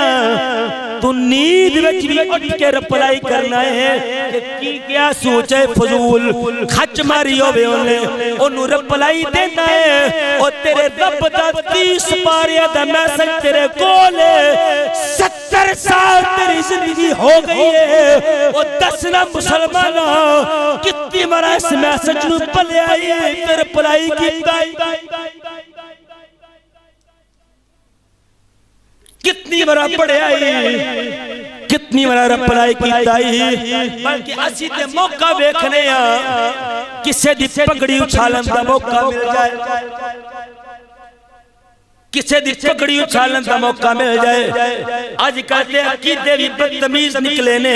तू नींद विच भी उठ के रिप्लाई करना है कि की क्या सोचे फजूल खच मारी होवे ओनू रिप्लाई देना है। ओ तेरे रब दा 30 पारिया दा मैसेज तेरे कोल 70 साल तेरी जिंदगी हो गई है। ओ दसना मुसलमान कितनी बार इस मैसेज नू पलिया ते रिप्लाई कीता, कितनी बार पढ़िया, कितनी बार रिप्लाई कीता, बल्कि असी ते मौका वेखने किसे दी पगड़ी उछालन दा मौका मिल जाए, किसे दी पगड़ी उछालन का मौका मिल जाए। आज कहते अकीदे भी बदतमीज निकले ने,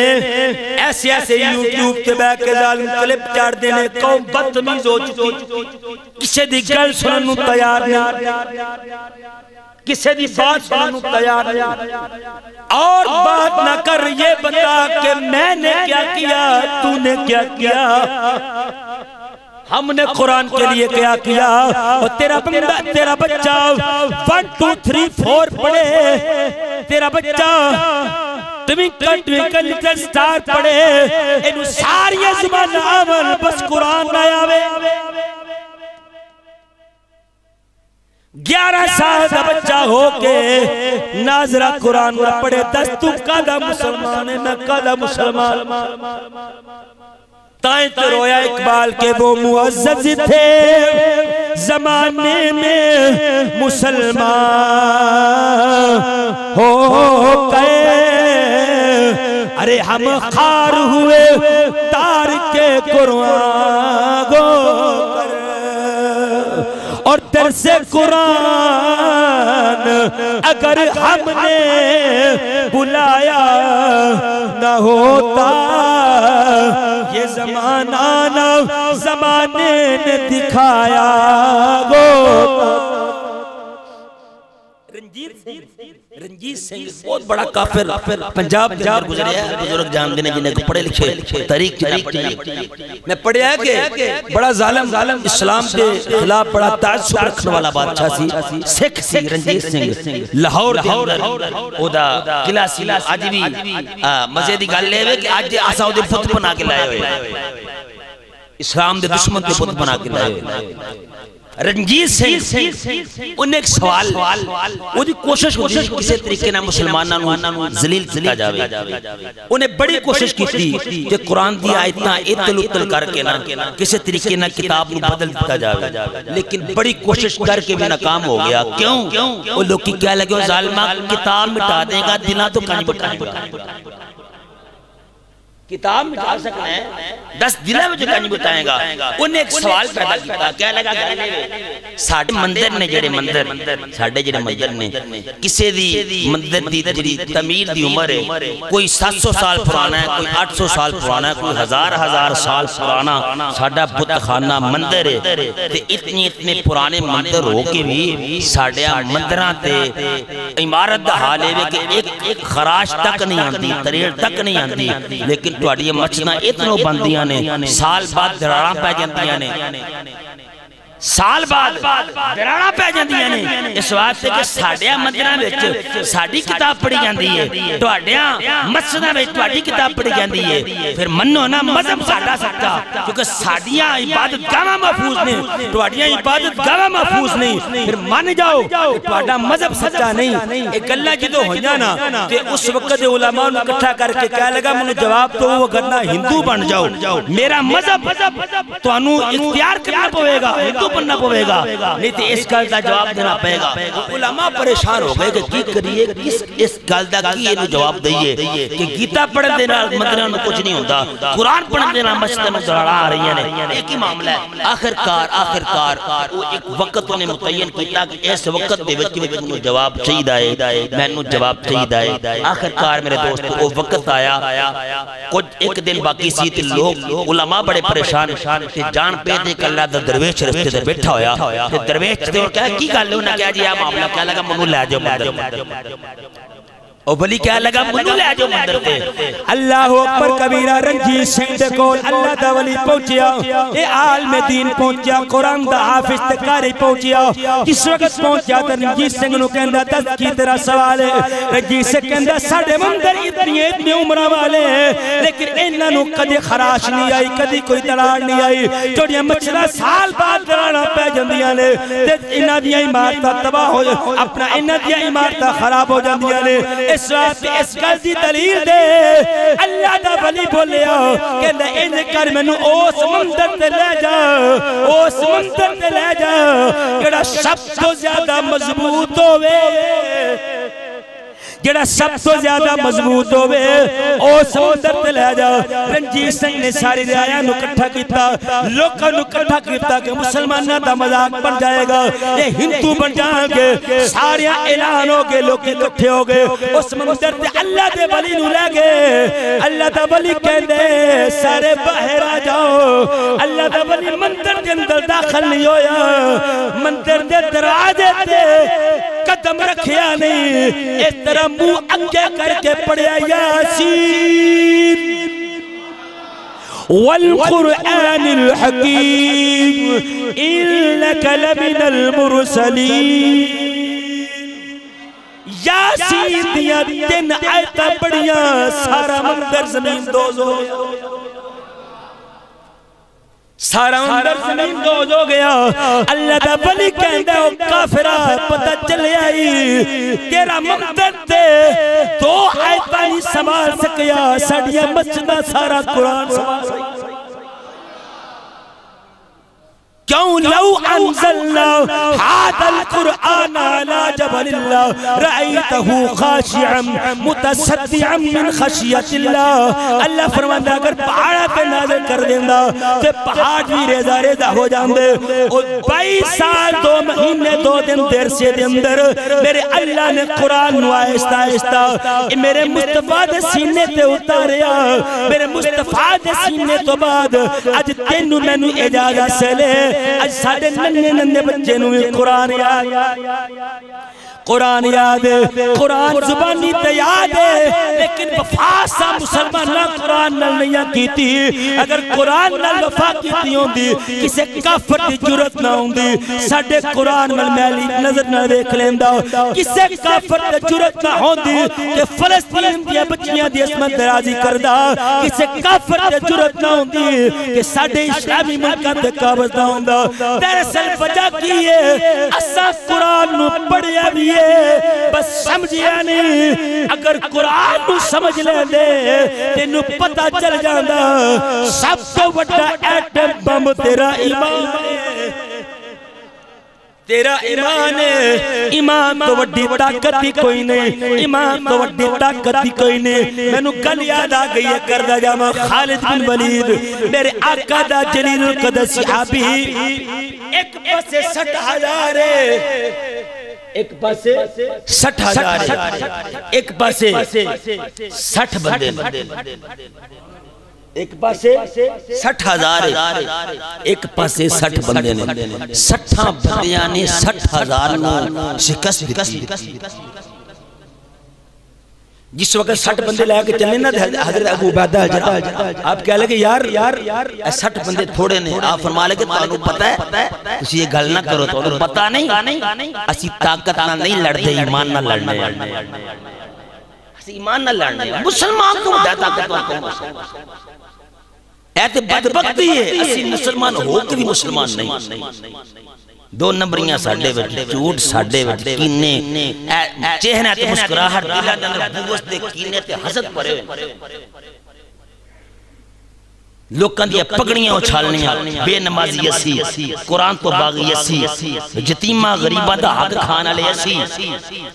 ऐसे ऐसे यूट्यूब के बैक के जालिम क्लिप चाड़ देने, कौम बदतमीज हो चुकी, किसे दी गल सुनन नूं तैयार नहीं, किसे दी बात सुनने तैयार नहीं। और बात ना कर, ये बता कि मैंने क्या किया, तूने क्या किया, हमने कुरान के लिए क्या किया। और तेरा बंदा, तेरा बच्चा 1 2 3 4 पढ़े, तेरा बच्चा ट्विंकल ट्विंकल लिटिल स्टार पढ़े, इनु सारी ज़बान आवन बस कुरान ना आवे। 11 साल का बच्चा होके नाजरा कुरान ना पढ़े, दस तू कादा मुसलमान है, मैं कादा मुसलमान। ताए तो रोया इकबाल के वो मुअज़्ज़ज़ थे जमाने में मुसलमान हो गए, अरे हम खार हुए तार के कुरान गो, और तेरे से कुरान अगर हमने बुलाया न होता, ये जमाना ना जमाने ने दिखाया गो। रंजीत सिंह बहुत बड़ा काफिर पंजाब गुजरे है, बुजुर्ग जानते हैं जिन्हें पढ़े लिखे तरीक मैं पढ़िया है कि बड़ा जालिम इस्लाम के खिलाफ बड़ा ताज्जुब रखने वाला बादशाह सी, सिख सी रंजीत सिंह। लाहौर ओदा किला सी, आज भी मजे दी गल है कि आज असा ओदे पुत बना के लाए हुए, इस्लाम दे दुश्मन दे पुत बना के लाए हुए। रंजीत सिंह उन्हें एक सवाल ओदी कोशिश होती किसी तरीके ना मुसलमानां नूं जलील किया जावे, उन्हें बड़ी कोशिश की थी कि कुरान दी आयतां इतल उतल करके ना किसी तरीके ना किताब नूं बदल दिया जावे, लेकिन बड़ी कोशिश करके भी नाकाम हो गया। क्यों? वो लोग क्या लगे जालिमा किताब मिटा देगा, दिला तो कंज बताएगा, किताब मिटा सकना है 10 दिनों में जो कंज बताएगा। उन्हें एक सवाल पैदा किया, क्या लगा साडे मंदिर ने जेड़े मंदिर साडे जेड़े मंदिर ने किसी दी मंदिर दी जेड़ी तमीर दी उम्र है, कोई 700 साल पुराना है, कोई 800 साल पुराना है, कोई हजार साल पुराना साडा बुतखाना मंदिर है, ते इतने पुराने मंदिर हो के भी साडे मंदिरां ते इमारत दा हाल है कि एक खराश तक नहीं आती, तरेड़ तक नहीं आती, लेकिन तुहाडियां मछलियां इतनों बनदियां ने, साल बाद दराड़ा पै जांदियां ने, साल बाद दराड़ा पै जांदियां ने, इस वास्ते कि साडियां मंदिरां विच साडी किताब पढ़ी जांदी है, तुहाडियां मस्जिदां विच तुहाडी किताब पढ़ी जांदी है। फिर मन्नो ना मजहब साडा सच्चा, क्योंकि साडियां इबादत गावां महफूज ने, तुहाडियां इबादत गावां महफूज नहीं। फिर मान जाओ तुहाडा मजहब सच्चा नहीं। ये गल्लां जदों होईयां ना ते उस वक्त दे उलमा नूं इकट्ठा करके कह लगा मैनूं जवाब दो, वो करना हिंदू बन जाओ, मेरा मजहब तुहानूं इख्तियार करना पवेगा, हिंदू बनना पवेगा, नहीं तो इस गल का जवाब देना पड़ेगा। उलमा परेशान हो गए कि की करिए, किस इस गल का की इहनूं जवाब दईए कि गीता पढ़न दे नाल मंदिरां नूं कुछ नहीं होंदा, कुरान पढ़न दे नाल मस्जिदां नूं दराड़ा आ रहीआं ने, एक ही मामला है। आखिरकार वो एक वक्त उन्हें मुतय्यन कीता कि इस वक्त दे विच मैनूं जवाब चाहिदा है, मैनूं जवाब चाहिदा है। आखिरकार मेरे दोस्त वो वक्त आया, कुछ एक दिन बाकी सी ते लोग उलमा बड़े परेशान ते जान पे ते कल्ला दा दरवेश रस्ते ते बैठा होया ते दरवेश ते क्या की गल उन्हें कहा जी आ मामला क्या लगा, मैनूं लै जाओ मंदिर।
ओ भली क्या लगा मुन्नू ले आजो मंदिर पे
अल्लाह अकबर कबीरा रंजीत सिंह दे कोल अल्लाह दा वली पहुंचया ए आलम दीन पहुंचया कुरान दा हाफिज ते कारी पहुंचया किस वक्त पहुंचया ते रंजीत सिंह नु कहंदा दस की तेरा सवाल है रंजीत सिंह कहंदा साडे मंदिर इतनी उम्र वाले लेकिन इन्हां नु कदी खराश नहीं आई कदी कोई दराड़ नहीं आई जोड़ियां मच्छरा साल बाद दराड़ा पै जंदियां ने ते इन्हां दी इमारतां तबाह हो अपना इन्हां दी इमारतां खराब हो जांदियां ने इस गल की दलील दे अल्लाह दा वली बोलिया कहंदा इन्हें कर मैनू उस मंदिर ते ले जा उस मंदिर ते ले जा जेड़ा सब तो ज्यादा मजबूत होवे जेड़ा सब तो ज्यादा मजबूत होवे उस मंदिर ते ले जा रंजीत सिंह ने सारी रियाया नु इकट्ठा कीता लोकां नु इकट्ठा कीता कि मुसलमानां दा मजाक बन जाएगा ये हिंदू बन जाएंगे सारे ऐलान हो गए लोग इकट्ठे हो गए उस मंदिर ते अल्लाह दे वली नु ले गए अल्लाह दा वली कहंदे सारे बाहर आ जाओ अल्लाह दा वली मंदिर दे अंदर दाखिल नहीं होया मंदिर दे दरवाजे ते कदम रखिया नहीं इस तरह मुंह अगे करके पढ़िया यासीन वल कुरआनिल हकीम इन्नका लमिनल मुरसलीन यासीन दिया 3 आयतां पढ़िया सारा मंदिर जमीन दोज़ हो गया सारा अंदर जमीन दोज़ हो गया अल्लाह दा वली कहंदा ओ काफिरा पता चलिया तेरा मंदिर ते 2 आयतां नहीं संभाल सकिया साडियां मस्जिदां सारा कुरान संभाल क्यों लौ अंज़लना हादल कुरआन अला जबलिल्लाह रअयतहु खाशिअन मुतसद्दिअन मिन खशियतिल्लाह अल्लाह फरमांदा अगर पहाड़ पे नाज़िल कर देंदा ते पहाड़ भी रेज़ा रेज़ा हो जांदे और 22 साल 2 महीने 2 दिन देर से दे अंदर मेरे अल्लाह ने कुरान नु आहिस्ता आहिस्ता मेरे मुस्तफा दे सीने ते उतारिया मेरे मुस्तफा दे सीने तो बाद अज तेनू मैनू इजाजत से ले आज साडे नन्हे नन्हे बच्चे नू कुरान याद कुरान जुबानी ते याद है लेकिन वफा सा मुसलमाना कुरान नाल नहीं कीती अगर कुरान नाल वफा कीती होंदी किसे काफिर दी जुरत ना होंदी साडे कुरान नाल मैली नजर ना देख लेंदा किसे काफिर दी जुरत ना होंदी कि फिलिस्तीन दी बच्चियां दी इसमत दराजी करदा किसे काफिर दी जुरत ना होंदी कि साडे इस्लामी मुल्कां ते काबज ना होंदा दरअसल वजह की है असा कुरान नु पढ़िया भी बस समझिया नहीं अगर कुरान नु समझ लेंदे तेनू पता चल जांदा सब तो बड़ा एटम बम तेरा ईमान है तेरा ईमान है ईमान तो वड्डी ताकत ही कोई नहीं ईमान तो वड्डी ताकत ही कोई नहीं मैनू गल याद आ गई है करदा जावा खालिद बिन वलीद मेरे आका दा जलीलुल कदर सहाबी एक पासे 60,000 है एक पासे 60,000 एक पासे 60 बंदे एक पासे 60,000 एक पासे 60 बंदे ने 60 बंदियां ने 60,000 नु शिकस्त दी जिस वक्त 60 बंदे लेके चले ना हजरत अबू उबैदा आप कह लगे यार 60 बंदे थोड़े ने आप फरमा लगे तानू पता है तुसी ये गल ना करो तो पता नहीं असी ताकत ना नहीं लड़ते ईमान ना लड़ने असी ईमान ना लड़ने मुसलमान तो बड़ा ताकतवर है ते बदबख्ती है असी मुसलमान हो के भी मुसलमान नहीं 2 नंबरियां साडे विच झूठ साडे विच कीने चेहरे ते मुस्कुराहट दिलां दे अंदर बुगस दे कीने ते हसद भरे लोकां दी पगड़ियां उछालनियां बेनमाजी असी कुरान तो बागी असी यतीमा गरीबां दा हक खान वाले असी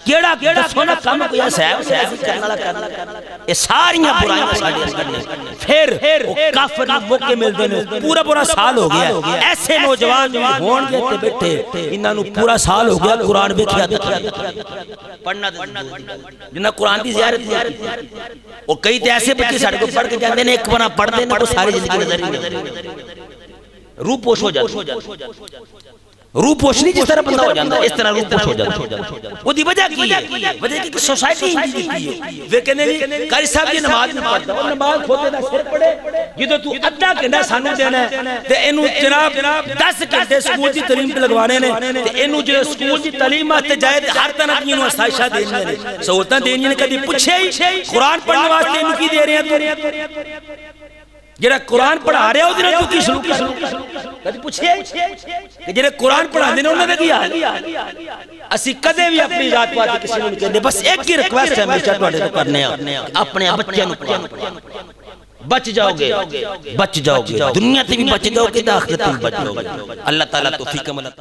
केड़ा सोना काम कोई साहब करन वाला करना ये सारियां बुराइयां साडे करने फिर ओ काफिर नु मौके मिलदे ने पूरा साल हो गया ऐसे नौजवान होणगे ते बैठे इन्हां नु पूरा साल हो गया कुरान वेखिया पढ़ना जिन्ना कुरान दी ज़ियारत ओ कई ते ऐसे बच्चे साडे को पढ़ के जांदे ने एक बार पढ़दे ने तो सारी जिंदगी नजर रूपोश हो जाती
रूह पोषणी जिस तरह बंदा हो जाता है इस तरह रूह पोष हो जाता है। उसकी वजह की है, वजह की सोसाइटी ही है। वे कहने जी कारी साहब जी नमाज नहीं पढ़ता, वो नमाज खोते दा सिर पड़े जो तू अद्धा घंटा सानू देना है ते इनु जनाब 10 घंटे स्कूल दी तालीम पे लगवाने ने ते इनु जो स्कूल दी तालीम वास्ते जाए ते हर तरह की इनु आसाइशा देनी ने, सहूलतां देनी ने। कभी पूछे ही कुरान पढ़ने वास्ते इनु की दे रहे हैं? जेड़ा कुरान पढ़ा रहा है उहदे नाल की सलूक कभी पूछे कि जेड़े कुरान पढ़ांदे ने उन्हां दा की हाल? असी कदे भी अपनी जात पात किसी नूं कहंदे, बस एक ही रिक्वेस्ट है हमेशा तुहाडे तो करने आ, अपने बच्चों नूं पढ़ाओ। बच जाओगे, बच जाओगे, दुनिया से भी बच जाओगे, आखिरत में बच जाओगे। अल्लाह ताला तौफीक अमल